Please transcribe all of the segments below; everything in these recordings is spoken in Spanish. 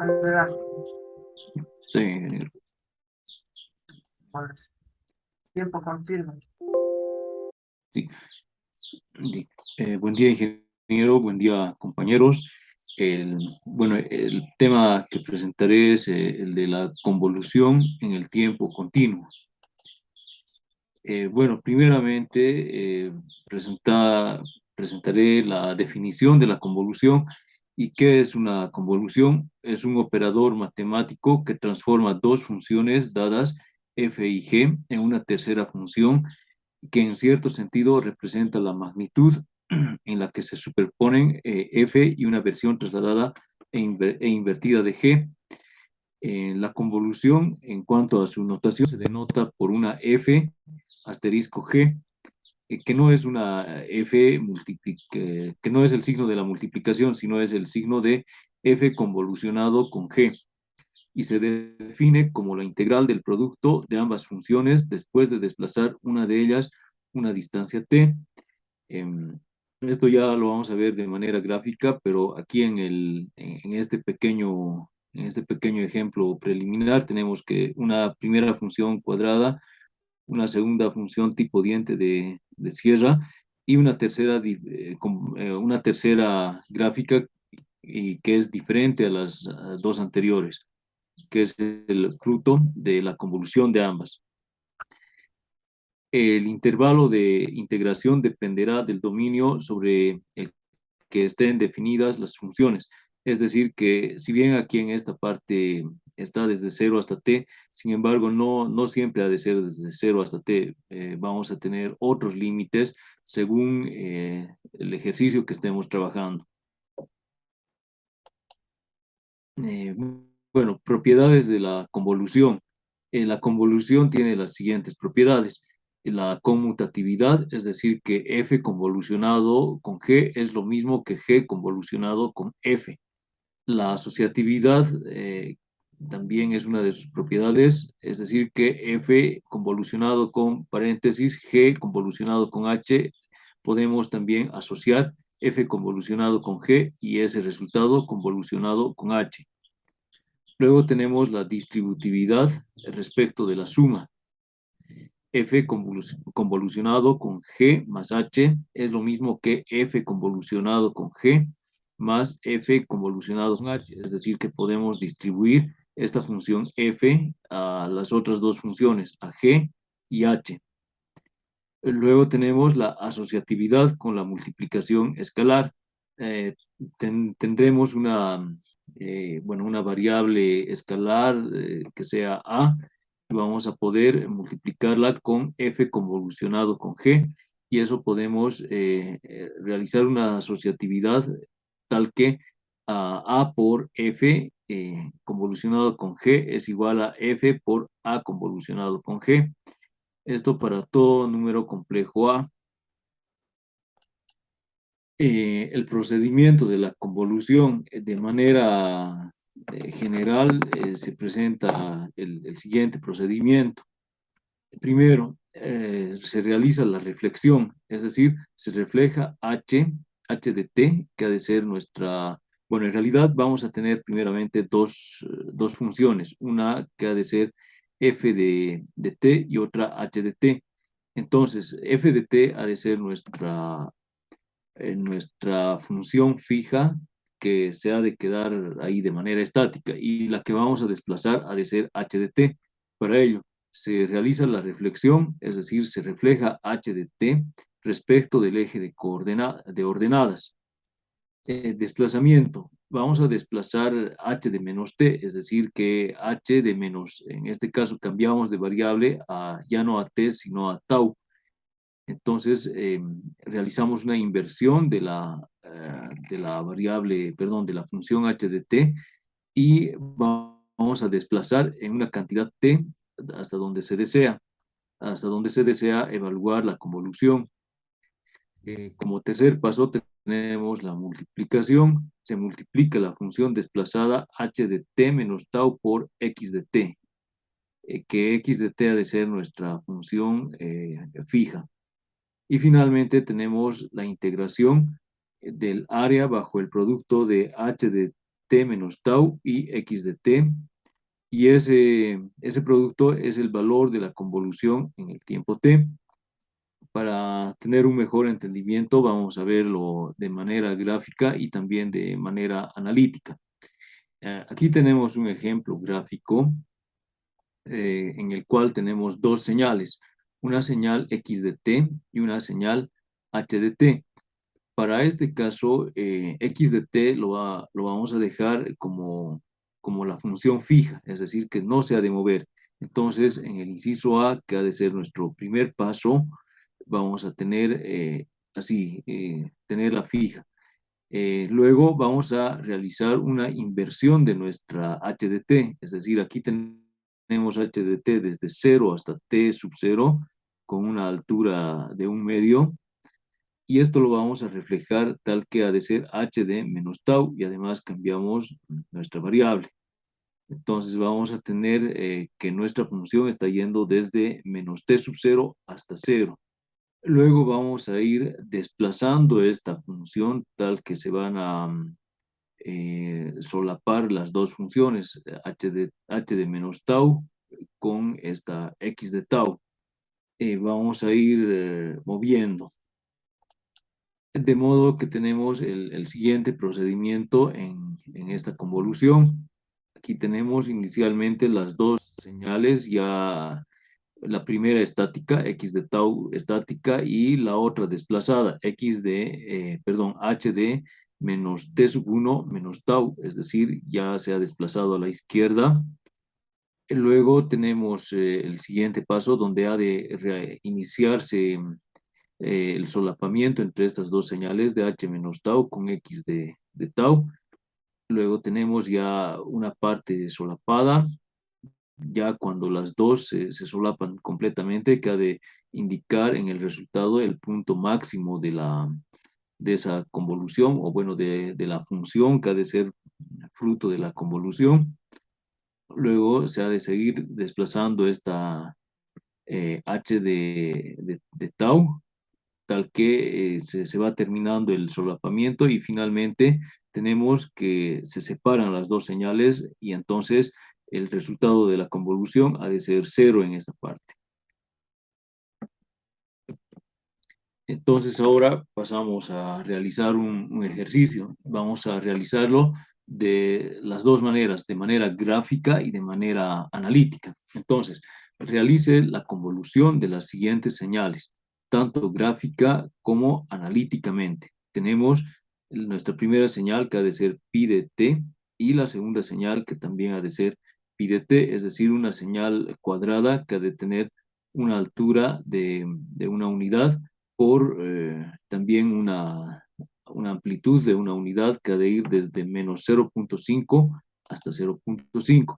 Adelante. Sí, ingeniero. Ahora sí. Tiempo confirma. Sí, sí. Buen día, ingeniero. Buen día, compañeros. Bueno, el tema que presentaré es el de la convolución en el tiempo continuo. Bueno, primeramente presentaré la definición de la convolución. ¿Y qué es una convolución? Es un operador matemático que transforma dos funciones dadas f y g en una tercera función que en cierto sentido representa la magnitud en la que se superponen f y una versión trasladada e invertida de g. La convolución, en cuanto a su notación, se denota por una f asterisco g, que no es una que no es el signo de la multiplicación, sino es el signo de f convolucionado con g, y se define como la integral del producto de ambas funciones después de desplazar una de ellas una distancia t. Em, Esto ya lo vamos a ver de manera gráfica, pero aquí en este pequeño ejemplo preliminar tenemos que una primera función cuadrada, una segunda función tipo diente de sierra y una una tercera gráfica, y que es diferente a las dos anteriores, que es el fruto de la convolución de ambas. El intervalo de integración dependerá del dominio sobre el que estén definidas las funciones. Es decir, que si bien aquí en esta parte está desde 0 hasta t, sin embargo, no siempre ha de ser desde 0 hasta t. Vamos a tener otros límites según el ejercicio que estemos trabajando. Eh, bueno, propiedades de la convolución. La convolución tiene las siguientes propiedades. La conmutatividad, es decir, que f convolucionado con g es lo mismo que g convolucionado con f. La asociatividad también es una de sus propiedades, es decir, que f convolucionado con paréntesis, g convolucionado con h, podemos también asociar f convolucionado con g y ese resultado convolucionado con h. Luego tenemos la distributividad respecto de la suma. F convolucionado con G más H es lo mismo que F convolucionado con G más F convolucionado con H. Es decir, que podemos distribuir esta función F a las otras dos funciones, a G y H. Luego tenemos la asociatividad con la multiplicación escalar. Eh, Tendremos una variable escalar que sea A, y vamos a poder multiplicarla con f convolucionado con g, y eso podemos realizar una asociatividad tal que A por f convolucionado con g es igual a f por a convolucionado con g. Esto para todo número complejo A. El procedimiento de la convolución de manera general se presenta el siguiente procedimiento. Primero, se realiza la reflexión, es decir, se refleja h de t, que ha de ser bueno, en realidad vamos a tener primeramente dos funciones, una que ha de ser f de t y otra h de t. Entonces, f de t ha de ser nuestra función fija, que se ha de quedar ahí de manera estática, y la que vamos a desplazar ha de ser h de t. Para ello, se realiza la reflexión, es decir, se refleja h de t respecto del eje de ordenadas. Desplazamiento. Vamos a desplazar h de menos t, es decir, que h de menos, en este caso cambiamos de variable ya no a t, sino a tau. Entonces, realizamos una inversión de la variable, perdón, de la función h de t, y vamos a desplazar en una cantidad t hasta donde se desea evaluar la convolución. Como tercer paso tenemos la multiplicación. Se multiplica la función desplazada h de t menos tau por x de t, que x de t ha de ser nuestra función fija. Y finalmente tenemos la integración del área bajo el producto de h de t menos tau y x de t, y ese producto es el valor de la convolución en el tiempo t. Para tener un mejor entendimiento, vamos a verlo de manera gráfica y también de manera analítica. Aquí tenemos un ejemplo gráfico en el cual tenemos dos señales, una señal x de t y una señal h de t. Para este caso, x de t lo vamos a dejar como la función fija, es decir, que no se ha de mover. Entonces, en el inciso A, que ha de ser nuestro primer paso, vamos a tener tenerla fija. Luego vamos a realizar una inversión de nuestra h de t, es decir, aquí tenemos h de t desde 0 hasta t sub 0 con una altura de 1/2, y esto lo vamos a reflejar tal que ha de ser h de menos tau, y además cambiamos nuestra variable. Entonces vamos a tener que nuestra función está yendo desde menos t sub 0 hasta 0. Luego vamos a ir desplazando esta función tal que se van a solapar las dos funciones, h de menos tau con esta x de tau. Vamos a ir moviendo. De modo que tenemos el siguiente procedimiento en esta convolución. Aquí tenemos inicialmente las dos señales, ya la primera estática, x de tau estática, y la otra desplazada, h de menos t sub 1 menos tau, es decir, ya se ha desplazado a la izquierda. Luego tenemos el siguiente paso donde ha de iniciarse el solapamiento entre estas dos señales de h menos tau con x de tau. Luego tenemos ya una parte solapada, ya cuando las dos se solapan completamente, que ha de indicar en el resultado el punto máximo de esa convolución, o bueno, de la función que ha de ser fruto de la convolución. Luego se ha de seguir desplazando esta h de tau, tal que se va terminando el solapamiento, y finalmente tenemos que se separan las dos señales, y entonces el resultado de la convolución ha de ser 0 en esta parte. Entonces ahora pasamos a realizar un ejercicio. Vamos a realizarlo de las dos maneras, de manera gráfica y de manera analítica. Entonces, realice la convolución de las siguientes señales, tanto gráfica como analíticamente. Tenemos nuestra primera señal, que ha de ser pi de t, y la segunda señal, que también ha de ser pi de t, es decir, una señal cuadrada que ha de tener una altura de una unidad por también una amplitud de una unidad que ha de ir desde menos 0.5 hasta 0.5.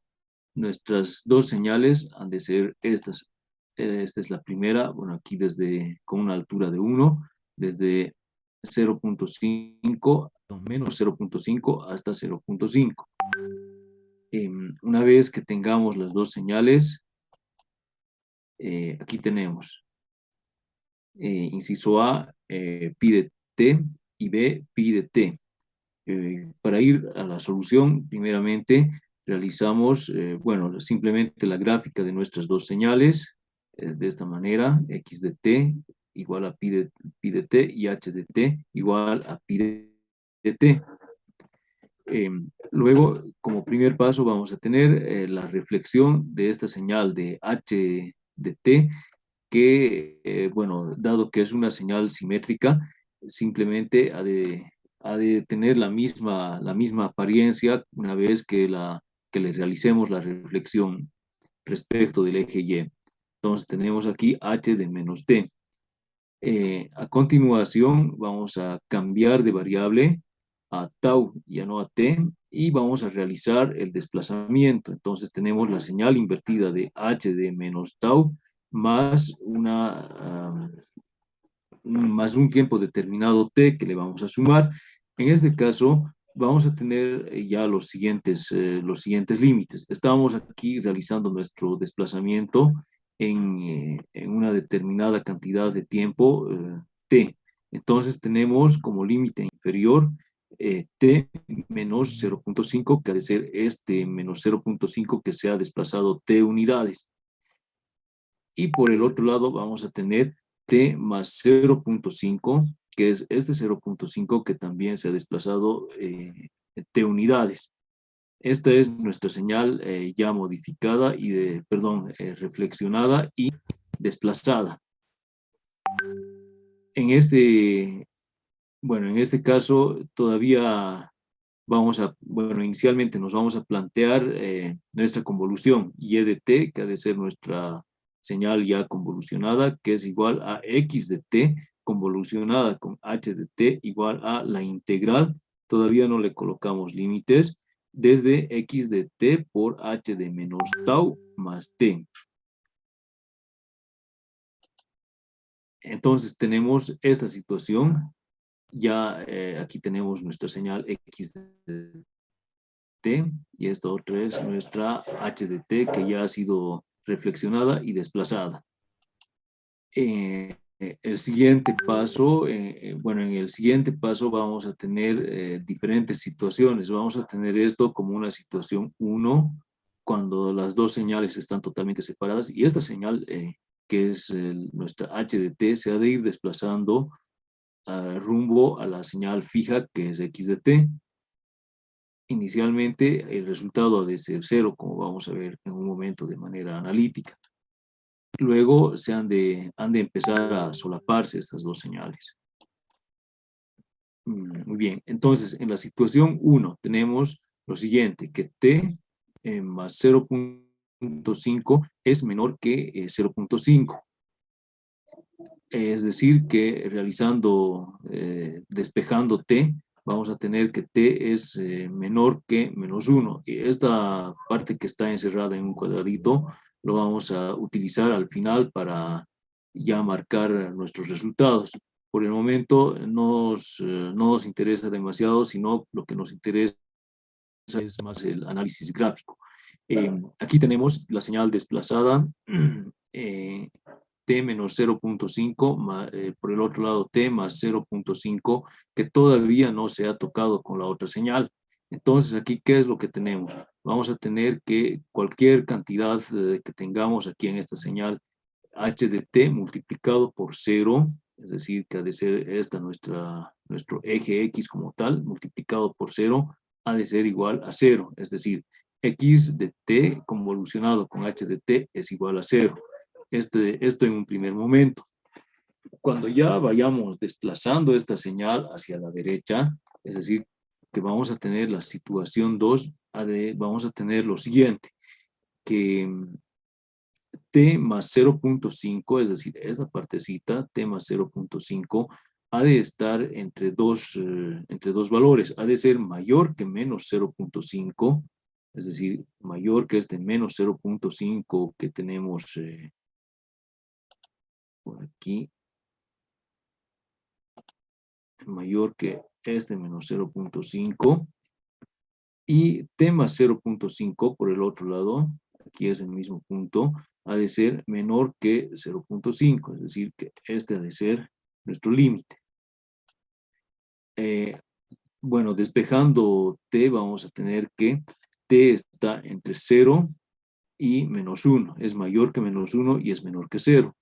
Nuestras dos señales han de ser estas. Esta es la primera, bueno, aquí con una altura de 1, desde 0.5, menos 0.5 hasta 0.5. Una vez que tengamos las dos señales, aquí tenemos inciso A, pi de t, y B, pi de t. Para ir a la solución, primeramente realizamos, bueno, simplemente la gráfica de nuestras dos señales, de esta manera, x de t igual a pi de t, y h de t igual a pi de t. Luego, como primer paso, vamos a tener la reflexión de esta señal de h de t, que, bueno, dado que es una señal simétrica, simplemente ha de tener la misma apariencia una vez que le realicemos la reflexión respecto del eje Y. Entonces tenemos aquí h de menos t. A continuación vamos a cambiar de variable a tau, ya no a t, y vamos a realizar el desplazamiento. Entonces tenemos la señal invertida de h de menos tau más más un tiempo determinado t que le vamos a sumar. En este caso vamos a tener ya los siguientes límites. Estamos aquí realizando nuestro desplazamiento en una determinada cantidad de tiempo t. Entonces tenemos como límite inferior t menos 0.5, que ha de ser este menos 0.5 que se ha desplazado t unidades. Y por el otro lado vamos a tener t más 0.5, que es este 0.5 que también se ha desplazado t unidades. Esta es nuestra señal ya modificada y reflexionada y desplazada. En este caso todavía inicialmente nos vamos a plantear nuestra convolución y de t, que ha de ser nuestra señal ya convolucionada, que es igual a x de t convolucionada con h de t igual a la integral, todavía no le colocamos límites, desde x de t por h de menos tau más t. Entonces tenemos esta situación, ya aquí tenemos nuestra señal x de t y esta otra es nuestra h de t que ya ha sido reflexionada y desplazada. El siguiente paso, en el siguiente paso vamos a tener diferentes situaciones. Vamos a tener esto como una situación 1, cuando las dos señales están totalmente separadas y esta señal, que es nuestra h de t, se ha de ir desplazando rumbo a la señal fija que es x de t. Inicialmente el resultado ha de ser 0, como vamos a ver en un momento de manera analítica. Luego han de empezar a solaparse estas dos señales. Muy bien, entonces en la situación 1 tenemos lo siguiente, que t más 0.5 es menor que 0.5. Es decir, que despejando t, vamos a tener que t es menor que menos 1. Y esta parte que está encerrada en un cuadradito lo vamos a utilizar al final para ya marcar nuestros resultados. Por el momento no nos interesa demasiado, sino lo que nos interesa es más el análisis gráfico. Aquí tenemos la señal desplazada, t menos 0.5, por el otro lado t más 0.5, que todavía no se ha tocado con la otra señal. Entonces aquí, ¿qué es lo que tenemos? Vamos a tener que cualquier cantidad que tengamos aquí en esta señal, h de t multiplicado por 0, es decir, que ha de ser nuestro eje x como tal, multiplicado por 0, ha de ser igual a 0, es decir, x de t convolucionado con h de t es igual a 0. Esto en un primer momento. Cuando ya vayamos desplazando esta señal hacia la derecha, es decir, que vamos a tener la situación 2, vamos a tener lo siguiente, que t más 0.5, es decir, esta partecita, t más 0.5, ha de estar entre dos valores, ha de ser mayor que menos 0.5, es decir, mayor que este menos 0.5 que tenemos por aquí, mayor que este menos 0.5, y t más 0.5 por el otro lado, aquí es el mismo punto, ha de ser menor que 0.5, es decir, que este ha de ser nuestro límite. Despejando t, vamos a tener que t está entre 0 y menos 1, es mayor que menos 1 y es menor que 0.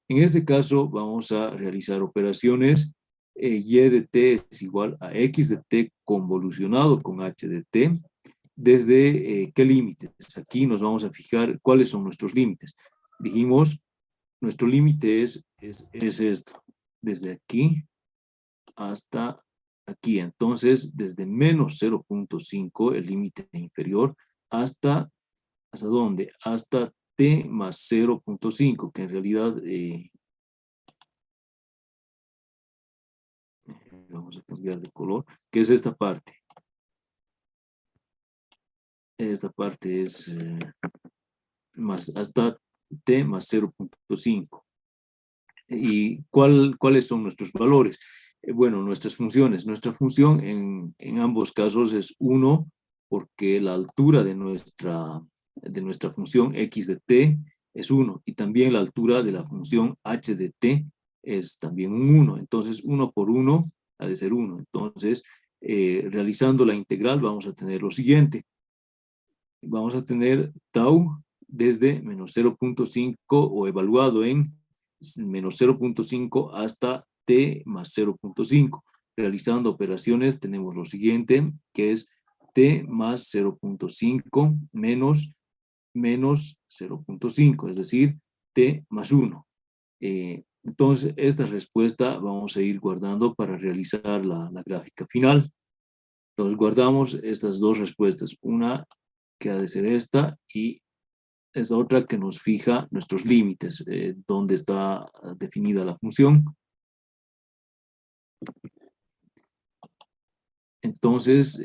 En este caso vamos a realizar operaciones. Y de t es igual a x de t convolucionado con h de t. ¿Desde qué límites? Aquí nos vamos a fijar cuáles son nuestros límites. Dijimos, nuestro límite es esto, desde aquí hasta aquí. Entonces, desde menos 0.5, el límite inferior, ¿hasta dónde? Hasta t más 0.5, que en realidad vamos a cambiar de color, que es esta parte. Esta parte es hasta t más 0.5. ¿Y cuáles son nuestros valores? Bueno, nuestras funciones. Nuestra función en ambos casos es 1, porque la altura de nuestra función x de t es 1, y también la altura de la función h de t es también un 1. Entonces, 1 por 1 ha de ser 1. Entonces, realizando la integral vamos a tener lo siguiente. Vamos a tener tau desde menos 0.5 o evaluado en menos 0.5 hasta t más 0.5. Realizando operaciones tenemos lo siguiente, que es t más 0.5 menos 0.5, es decir, t más 1. Entonces, esta respuesta vamos a ir guardando para realizar la gráfica final. Entonces, guardamos estas dos respuestas, una que ha de ser esta y esta otra que nos fija nuestros límites, donde está definida la función. Entonces,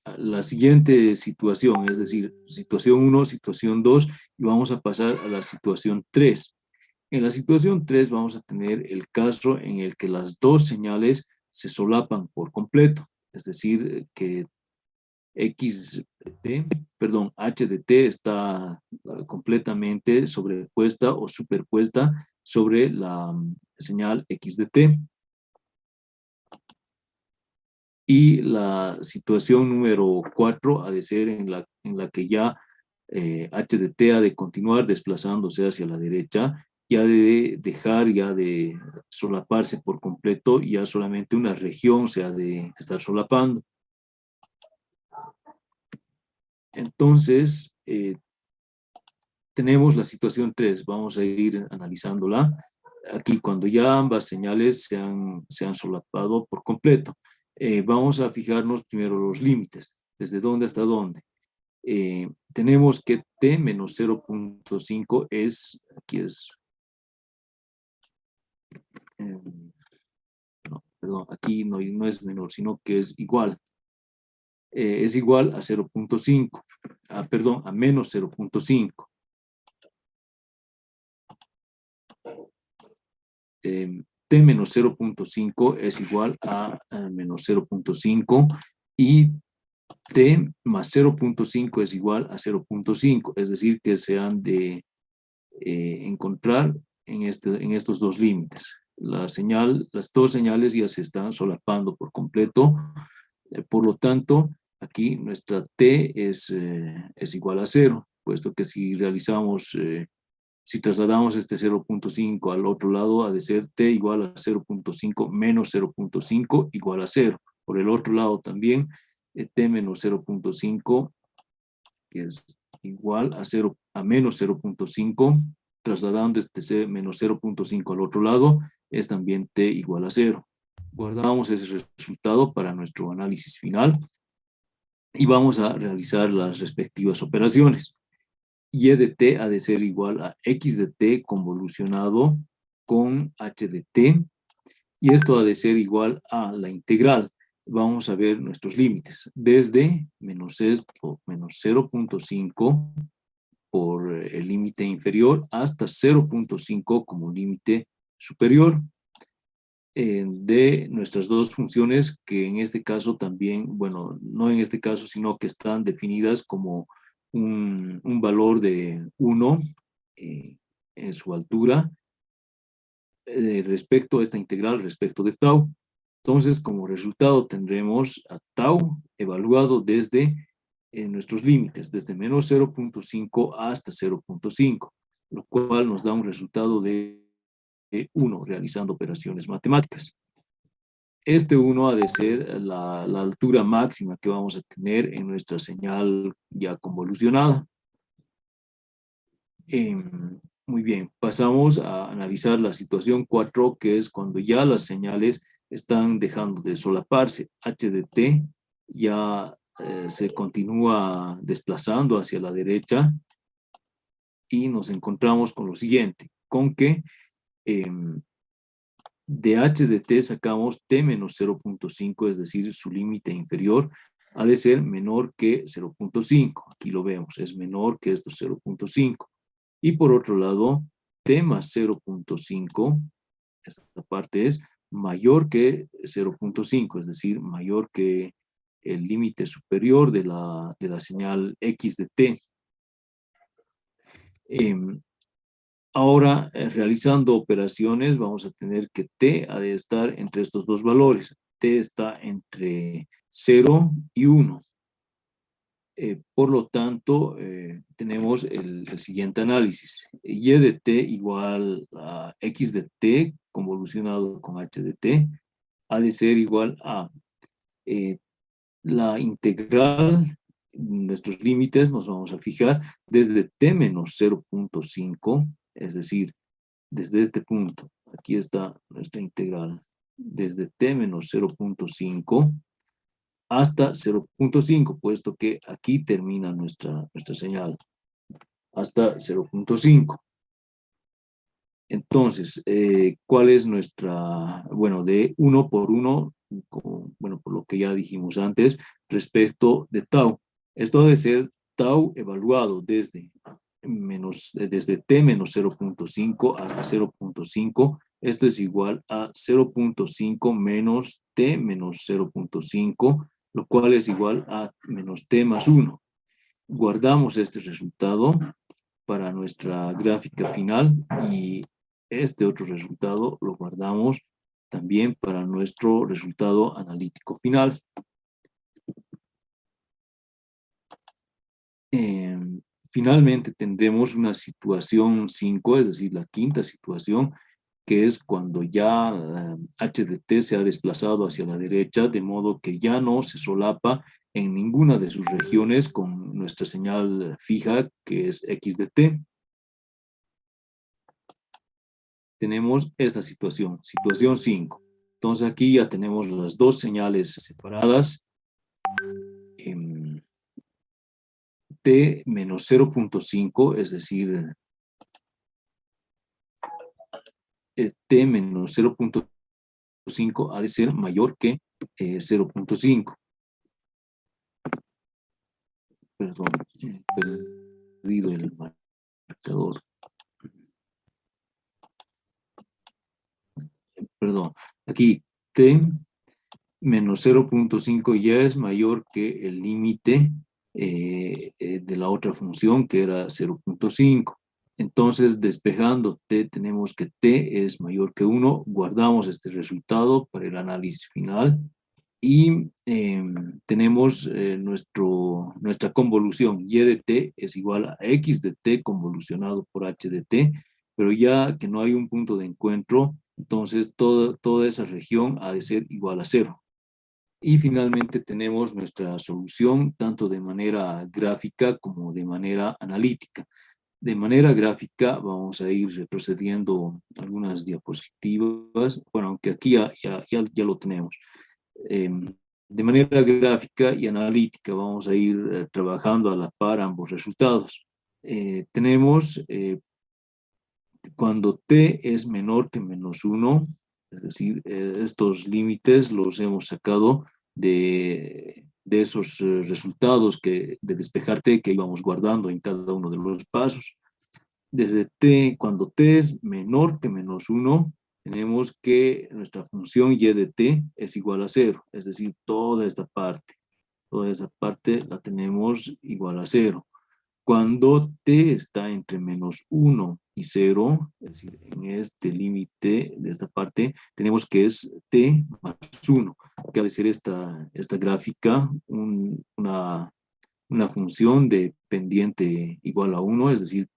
la siguiente situación, es decir, situación 1, situación 2, y vamos a pasar a la situación 3. En la situación 3 vamos a tener el caso en el que las dos señales se solapan por completo, es decir, que h de t está completamente sobrepuesta o superpuesta sobre la señal x de t. Y la situación número 4 ha de ser en la que ya h de t ha de continuar desplazándose hacia la derecha y ha de dejar ya de solaparse por completo, y ya solamente una región se ha de estar solapando. Entonces, tenemos la situación 3, vamos a ir analizándola. Aquí cuando ya ambas señales se han solapado por completo. Vamos a fijarnos primero los límites, desde dónde hasta dónde. Tenemos que t menos 0.5 es, aquí es, no, perdón, aquí no es menor, sino que es igual. Es igual a 0.5, perdón, a menos 0.5. T menos 0.5 es igual a menos 0.5 y t más 0.5 es igual a 0.5, es decir, que se han de encontrar en estos dos límites. Las dos señales ya se están solapando por completo, por lo tanto, aquí nuestra t es igual a 0, puesto que si si trasladamos este 0.5 al otro lado, ha de ser t igual a 0.5 menos 0.5 igual a 0. Por el otro lado también, t menos 0.5, que es igual a 0 a menos 0.5, trasladando este menos 0.5 al otro lado, es también t igual a 0. Guardamos ese resultado para nuestro análisis final y vamos a realizar las respectivas operaciones. Y de t ha de ser igual a x de t convolucionado con h de t, y esto ha de ser igual a la integral. Vamos a ver nuestros límites, desde menos 0.5 por el límite inferior hasta 0.5 como límite superior, de nuestras dos funciones, que en este caso también, bueno, no en este caso, sino que están definidas como un valor de 1 en su altura respecto a esta integral, respecto de tau. Entonces, como resultado tendremos a tau evaluado desde nuestros límites, desde menos 0.5 hasta 0.5, lo cual nos da un resultado de 1 realizando operaciones matemáticas. Este 1 ha de ser la altura máxima que vamos a tener en nuestra señal ya convolucionada. Muy bien, pasamos a analizar la situación 4, que es cuando ya las señales están dejando de solaparse. H de t ya se continúa desplazando hacia la derecha y nos encontramos con lo siguiente, con que de h de t sacamos t menos 0.5, es decir, su límite inferior ha de ser menor que 0.5. Aquí lo vemos, es menor que estos 0.5. Y por otro lado, t más 0.5, esta parte es mayor que 0.5, es decir, mayor que el límite superior de la señal x de t. Ahora, realizando operaciones, vamos a tener que t ha de estar entre estos dos valores. t está entre 0 y 1. Por lo tanto, tenemos el siguiente análisis. Y de t igual a x de t convolucionado con h de t ha de ser igual a la integral, nuestros límites nos vamos a fijar desde t menos 0.5, es decir, desde este punto. Aquí está nuestra integral. Desde t menos 0.5 hasta 0.5, puesto que aquí termina nuestra señal, hasta 0.5. Entonces, ¿cuál es nuestra, bueno, de 1 por 1, bueno, por lo que ya dijimos antes, respecto de tau? Esto debe ser tau evaluado desde t menos 0.5 hasta 0.5. Esto es igual a 0.5 menos t menos 0.5, lo cual es igual a menos t más 1. Guardamos este resultado para nuestra gráfica final y este otro resultado lo guardamos también para nuestro resultado analítico final. Finalmente tendremos una situación 5, es decir, la quinta situación, que es cuando ya h de t se ha desplazado hacia la derecha, de modo que ya no se solapa en ninguna de sus regiones con nuestra señal fija, que es x de t. Tenemos esta situación 5. Entonces aquí ya tenemos las dos señales separadas. T menos 0.5, es decir, T menos 0.5 ha de ser mayor que 0.5. Perdón, he perdido el marcador. Perdón, aquí T menos 0.5 ya es mayor que el límite de la otra función, que era 0.5. Entonces, despejando t, tenemos que t es mayor que 1. Guardamos este resultado para el análisis final. Y tenemos nuestra convolución. Y de t es igual a x de t convolucionado por h de t. Pero ya que no hay un punto de encuentro, entonces toda esa región ha de ser igual a 0. Y finalmente tenemos nuestra solución tanto de manera gráfica como de manera analítica. De manera gráfica vamos a ir retrocediendo algunas diapositivas, bueno, aunque aquí ya lo tenemos. De manera gráfica y analítica vamos a ir trabajando a la par ambos resultados. Tenemos cuando t es menor que menos 1, es decir, estos límites los hemos sacado de esos resultados de despejar t que íbamos guardando en cada uno de los pasos. Desde t, cuando t es menor que menos 1, tenemos que nuestra función y de t es igual a 0, es decir, toda esa parte la tenemos igual a 0. Cuando t está entre menos 1 y 0, es decir, en este límite de esta parte, tenemos que es t más 1, que ha de ser esta gráfica una función de pendiente igual a 1, es decir,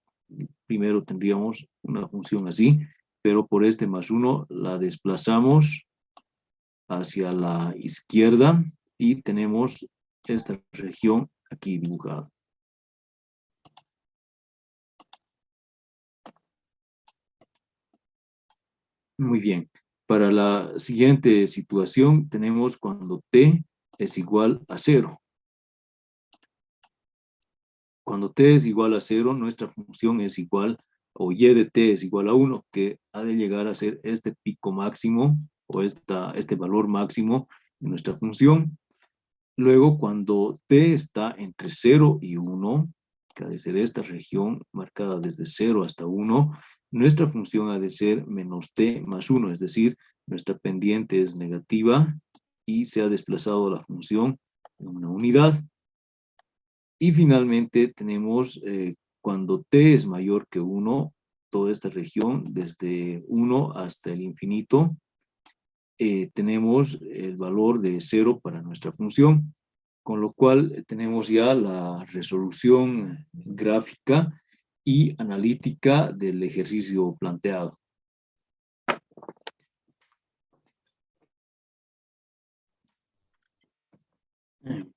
primero tendríamos una función así, pero por este más 1 la desplazamos hacia la izquierda y tenemos esta región aquí dibujada. Muy bien. Para la siguiente situación tenemos cuando t es igual a 0. Cuando t es igual a 0, nuestra función es igual, o y de t es igual a 1, que ha de llegar a ser este pico máximo, o este valor máximo de nuestra función. Luego, cuando t está entre 0 y 1, que ha de ser esta región marcada desde 0 hasta 1, nuestra función ha de ser menos t más 1, es decir, nuestra pendiente es negativa y se ha desplazado la función en una unidad. Y finalmente tenemos cuando t es mayor que 1, toda esta región desde 1 hasta el infinito, tenemos el valor de 0 para nuestra función, con lo cual tenemos ya la resolución gráfica y analítica del ejercicio planteado.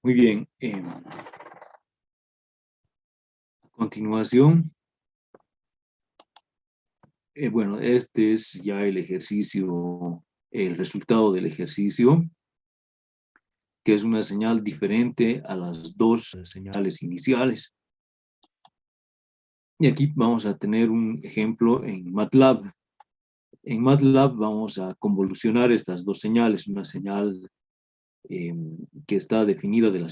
Muy bien. A continuación, bueno, este es ya el ejercicio, el resultado del ejercicio, que es una señal diferente a las dos señales iniciales. Y aquí vamos a tener un ejemplo en MATLAB. En MATLAB vamos a convolucionar estas dos señales, una señal que está definida de la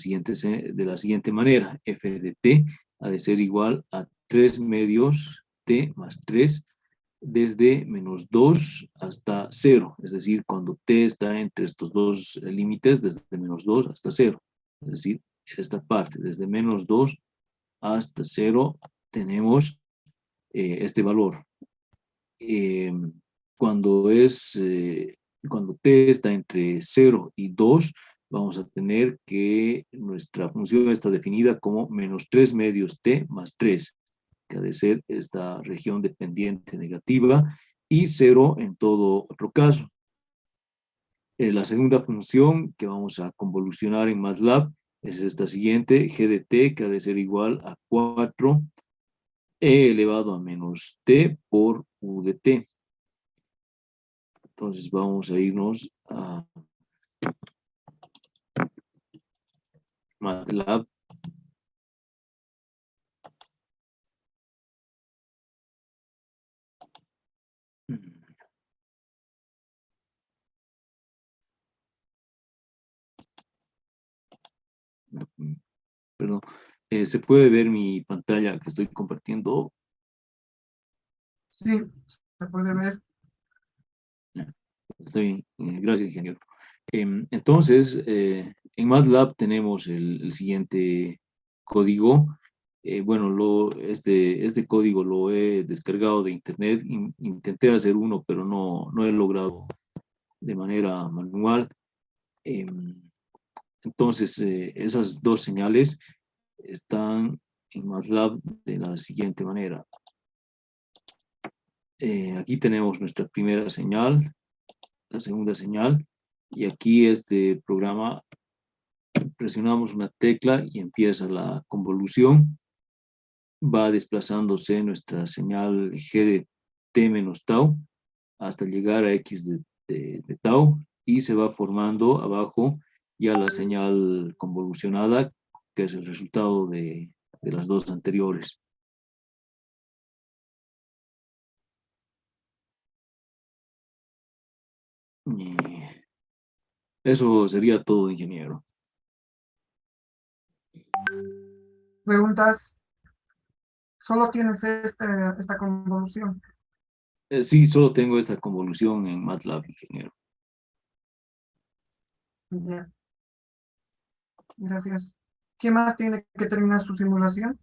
siguiente manera. F de t ha de ser igual a 3 medios t más 3 desde menos 2 hasta 0. Es decir, cuando t está entre estos dos límites, desde menos 2 hasta 0. Es decir, esta parte, desde menos 2 hasta 0, tenemos este valor. Cuando t está entre 0 y 2, vamos a tener que nuestra función está definida como menos 3 medios t más 3, que ha de ser esta región dependiente negativa, y 0 en todo otro caso. La segunda función que vamos a convolucionar en MATLAB es esta siguiente, g de t, que ha de ser igual a 4 e elevado a menos t por u de t. Entonces vamos a irnos a MATLAB. Perdón. ¿Se puede ver mi pantalla que estoy compartiendo? Sí, se puede ver. Está bien. Gracias, ingeniero. Entonces, en MATLAB tenemos el siguiente código. Bueno, este código lo he descargado de internet. Intenté hacer uno, pero no he logrado de manera manual. Entonces, esas dos señales están en MATLAB de la siguiente manera. Aquí tenemos nuestra primera señal, la segunda señal, y aquí este programa presionamos una tecla y empieza la convolución. Va desplazándose nuestra señal g de t menos tau hasta llegar a x de tau, y se va formando abajo ya la señal convolucionada, que es el resultado de las dos anteriores. Y eso sería todo, ingeniero. Preguntas. Solo tienes esta convolución. Sí, solo tengo esta convolución en MATLAB, ingeniero. Ya. Gracias. ¿Quién más tiene que terminar su simulación?